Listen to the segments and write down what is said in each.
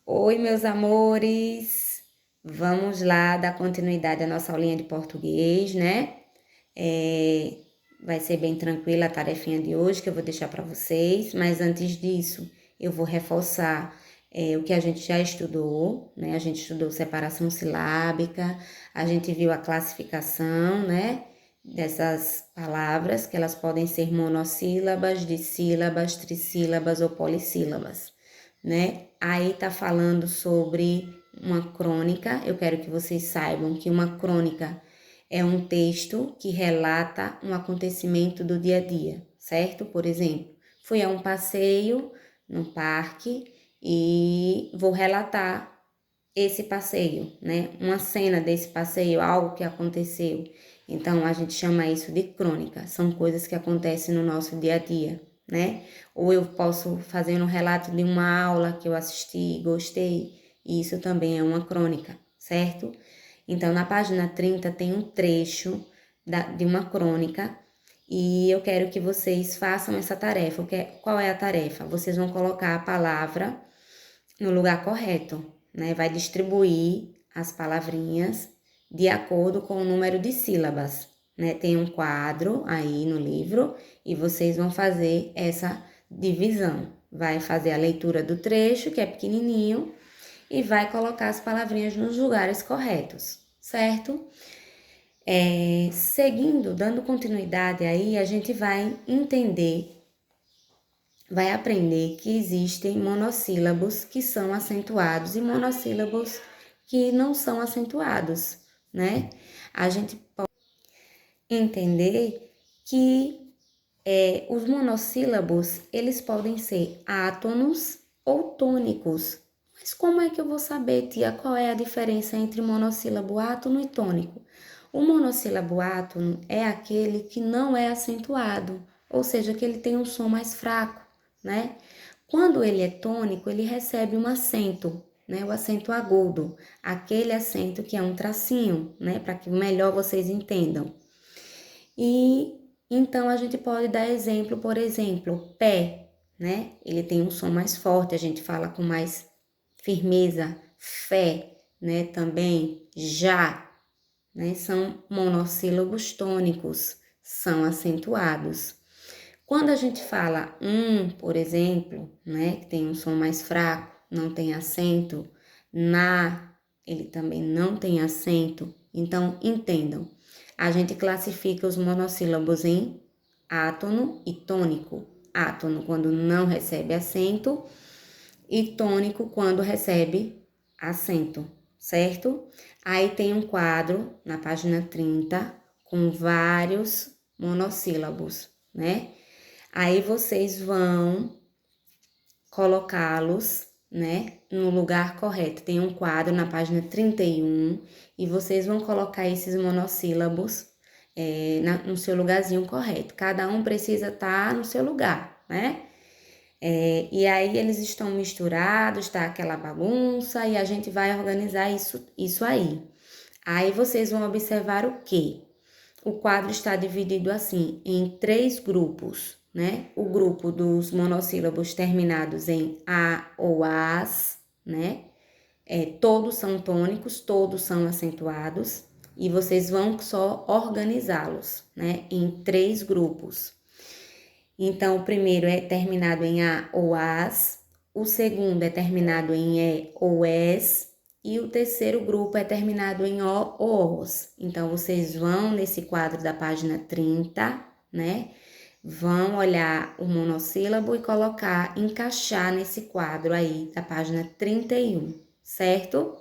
Oi, meus amores! Vamos lá dar continuidade à nossa aulinha de português, né? Vai ser bem tranquila a tarefinha de hoje que eu vou deixar para vocês, mas antes disso, eu vou reforçar o que a gente já estudou, né? A gente estudou separação silábica, a gente viu a classificação, né? Dessas palavras, que elas podem ser monossílabas, dissílabas, trissílabas ou polissílabas, né? Aí tá falando sobre uma crônica. Eu quero que vocês saibam que uma crônica é um texto que relata um acontecimento do dia a dia, certo? Por exemplo, fui a um passeio no parque e vou relatar esse passeio, né? Uma cena desse passeio, algo que aconteceu. Então, a gente chama isso de crônica. São coisas que acontecem no nosso dia a dia, né? Ou eu posso fazer um relato de uma aula que eu assisti, gostei, e isso também é uma crônica, certo? Então, na página 30 tem um trecho de uma crônica e eu quero que vocês façam essa tarefa. Qual é a tarefa? Vocês vão colocar a palavra no lugar correto, né? Vai distribuir as palavrinhas de acordo com o número de sílabas, né? Tem um quadro aí no livro e vocês vão fazer essa divisão. Vai fazer a leitura do trecho, que é pequenininho, e vai colocar as palavrinhas nos lugares corretos, certo? Seguindo, dando continuidade aí, a gente vai entender, vai aprender que existem monossílabos que são acentuados e monossílabos que não são acentuados, né? A gente pode entender que os monossílabos, eles podem ser átonos ou tônicos. Mas como é que eu vou saber, tia, qual é a diferença entre monossílabo átono e tônico? O monossílabo átono é aquele que não é acentuado, ou seja, que ele tem um som mais fraco, né? Quando ele é tônico, ele recebe um acento, né? O acento agudo, aquele acento que é um tracinho, né? Para que melhor vocês entendam. E então a gente pode dar exemplo, por exemplo, pé, né? Ele tem um som mais forte, a gente fala com mais firmeza, fé, né? Também já, né? São monossílabos tônicos, são acentuados. Quando a gente fala por exemplo, né? Que tem um som mais fraco, não tem acento, na, ele também não tem acento. Então, entendam. A gente classifica os monossílabos em átono e tônico. Átono quando não recebe acento e tônico quando recebe acento, certo? Aí tem um quadro na página 30 com vários monossílabos, né? Aí vocês vão colocá-los, né, no lugar correto. Tem um quadro na página 31 e vocês vão colocar esses monossílabos no seu lugarzinho correto. Cada um precisa estar no seu lugar, né? E aí eles estão misturados, tá aquela bagunça e a gente vai organizar isso aí. Aí vocês vão observar o quê? O quadro está dividido assim em 3 grupos, né? O grupo dos monossílabos terminados em a ou as, né? Todos são tônicos, todos são acentuados e vocês vão só organizá-los, né? Em 3 grupos. Então, o primeiro é terminado em a ou as, o segundo é terminado em e ou es, e o terceiro grupo é terminado em o ou os. Então, vocês vão nesse quadro da página 30, né? Vão olhar o monossílabo e colocar, encaixar nesse quadro aí da página 31, certo?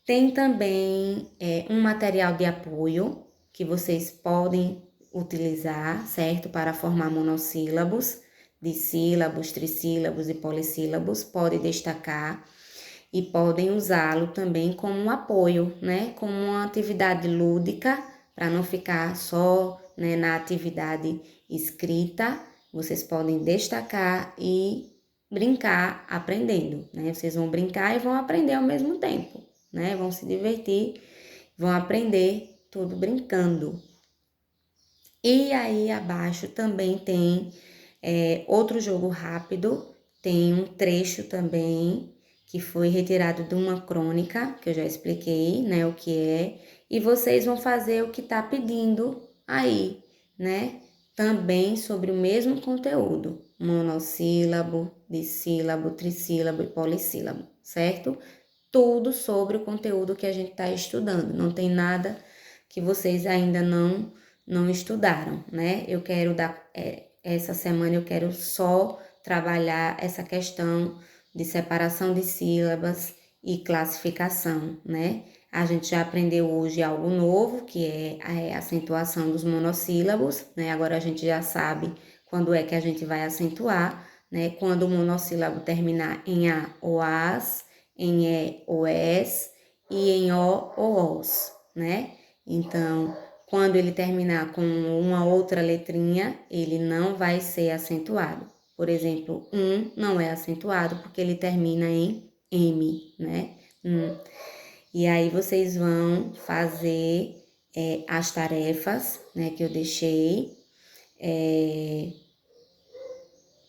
Tem também um material de apoio que vocês podem utilizar, certo? Para formar monossílabos, dissílabos, trissílabos e polissílabos, pode destacar e podem usá-lo também como um apoio, né? Como uma atividade lúdica, para não ficar só, né, na atividade escrita, vocês podem destacar e brincar aprendendo, né? Vocês vão brincar e vão aprender ao mesmo tempo, né? Vão se divertir, vão aprender tudo brincando. E aí abaixo também tem outro jogo rápido, tem um trecho também que foi retirado de uma crônica, que eu já expliquei, né, o que é, e vocês vão fazer o que está pedindo aí, né, também sobre o mesmo conteúdo, monossílabo, dissílabo, trissílabo e polissílabo, certo? Tudo sobre o conteúdo que a gente está estudando, não tem nada que vocês ainda não estudaram, né? Eu quero dar, essa semana eu quero só trabalhar essa questão de separação de sílabas e classificação, né? A gente já aprendeu hoje algo novo, que é a acentuação dos monossílabos, né? Agora a gente já sabe quando é que a gente vai acentuar, né? Quando o monossílabo terminar em A ou AS, em E ou ES e em O ou OS, né? Então, quando ele terminar com uma outra letrinha, ele não vai ser acentuado. Por exemplo, não é acentuado porque ele termina em M, né? E aí vocês vão fazer as tarefas, né, que eu deixei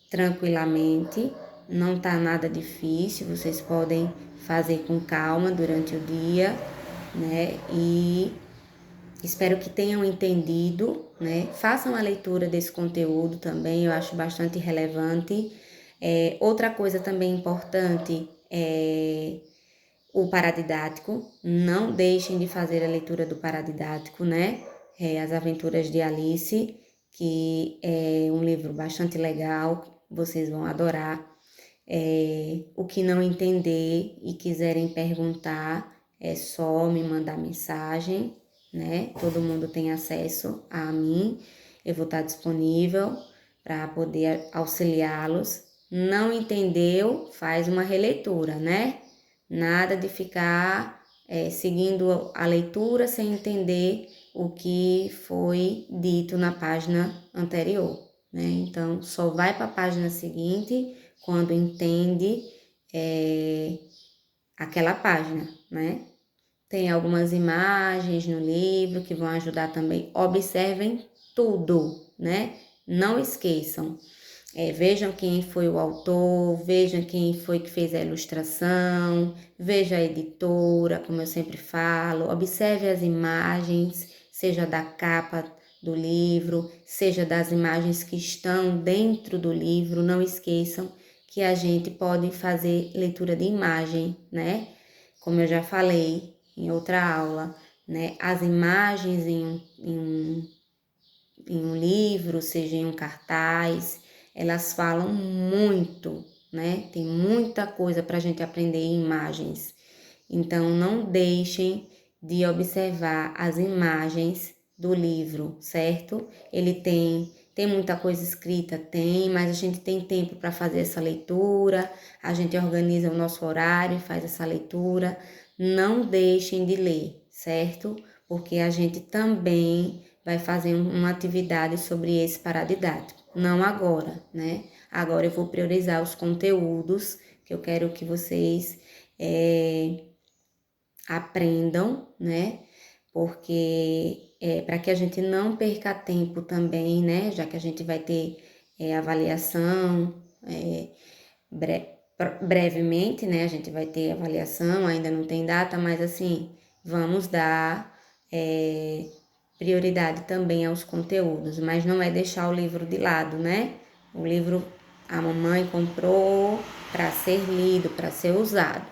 tranquilamente. Não tá nada difícil, vocês podem fazer com calma durante o dia, né? E espero que tenham entendido, né? Façam a leitura desse conteúdo também, eu acho bastante relevante. Outra coisa também importante é o paradidático. Não deixem de fazer a leitura do paradidático, né? As Aventuras de Alice, que é um livro bastante legal, vocês vão adorar. O que não entender e quiserem perguntar, é só me mandar mensagem, né? Todo mundo tem acesso a mim, eu vou estar disponível para poder auxiliá-los. Não entendeu? Faz uma releitura, né? Nada de ficar seguindo a leitura sem entender o que foi dito na página anterior, né? Então, só vai para a página seguinte quando entende aquela página, né? Tem algumas imagens no livro que vão ajudar também. Observem tudo, né? Não esqueçam. Vejam quem foi o autor, vejam quem foi que fez a ilustração, veja a editora, como eu sempre falo, observe as imagens, seja da capa do livro, seja das imagens que estão dentro do livro. Não esqueçam que a gente pode fazer leitura de imagem, né? Como eu já falei em outra aula, né? As imagens em um livro, seja em um cartaz, elas falam muito, né? Tem muita coisa para a gente aprender em imagens. Então, não deixem de observar as imagens do livro, certo? Ele tem muita coisa escrita, tem, mas a gente tem tempo para fazer essa leitura, a gente organiza o nosso horário, faz essa leitura. Não deixem de ler, certo? Porque a gente também vai fazer uma atividade sobre esse paradidático. Não agora, né? Agora eu vou priorizar os conteúdos que eu quero que vocês aprendam, né? Porque para que a gente não perca tempo também, né? Já que a gente vai ter avaliação brevemente, né? A gente vai ter avaliação, ainda não tem data, mas assim, vamos dar prioridade também aos conteúdos, mas não é deixar o livro de lado, né? O livro a mamãe comprou para ser lido, para ser usado.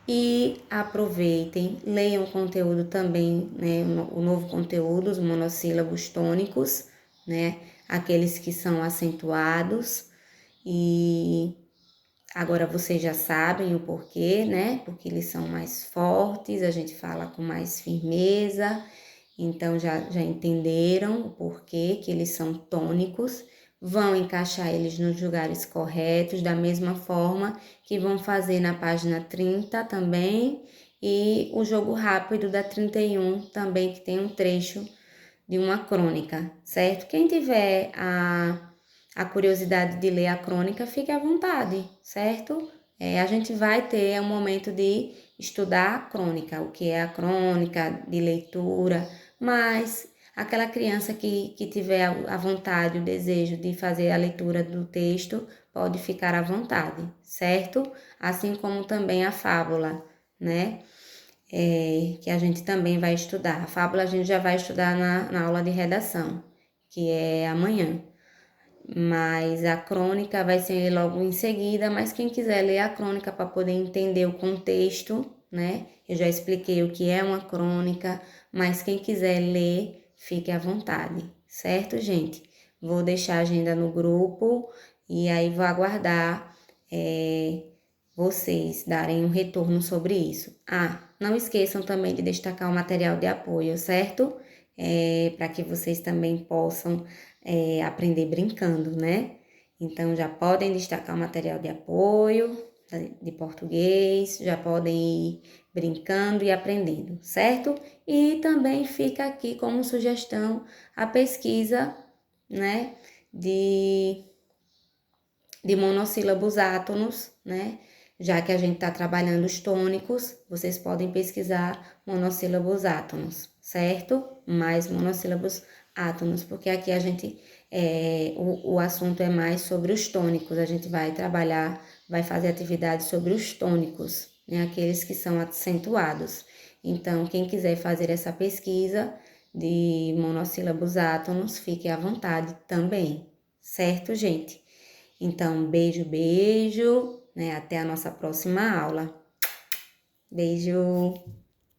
E aproveitem, leiam o conteúdo também, né? O novo conteúdo, os monossílabos tônicos, né? Aqueles que são acentuados. E agora vocês já sabem o porquê, né? Porque eles são mais fortes, a gente fala com mais firmeza. Então, já entenderam o porquê que eles são tônicos, vão encaixar eles nos lugares corretos, da mesma forma que vão fazer na página 30 também, e o jogo rápido da 31 também, que tem um trecho de uma crônica, certo? Quem tiver a curiosidade de ler a crônica, fique à vontade, certo? A gente vai ter um momento de estudar a crônica, o que é a crônica, de leitura, mas aquela criança que tiver a vontade, o desejo de fazer a leitura do texto, pode ficar à vontade, certo? Assim como também a fábula, né? Que a gente também vai estudar. A fábula a gente já vai estudar na aula de redação, que é amanhã. Mas a crônica vai ser logo em seguida, mas quem quiser ler a crônica para poder entender o contexto, né? Eu já expliquei o que é uma crônica, mas quem quiser ler, fique à vontade, certo, gente? Vou deixar a agenda no grupo e aí vou aguardar vocês darem um retorno sobre isso. Não esqueçam também de destacar o material de apoio, certo? Para que vocês também possam aprender brincando, né? Então, já podem destacar o material de apoio de português, já podem ir brincando e aprendendo, certo? E também fica aqui como sugestão a pesquisa, né, de monossílabos átonos, né? Já que a gente está trabalhando os tônicos, vocês podem pesquisar monossílabos átonos, certo? Mais monossílabos átonos, porque aqui a gente, o assunto é mais sobre os tônicos, a gente vai trabalhar, vai fazer atividades sobre os tônicos, né? Aqueles que são acentuados. Então, quem quiser fazer essa pesquisa de monossílabos átonos, fique à vontade também, certo, gente? Então, beijo, beijo, né? Até a nossa próxima aula. Beijo!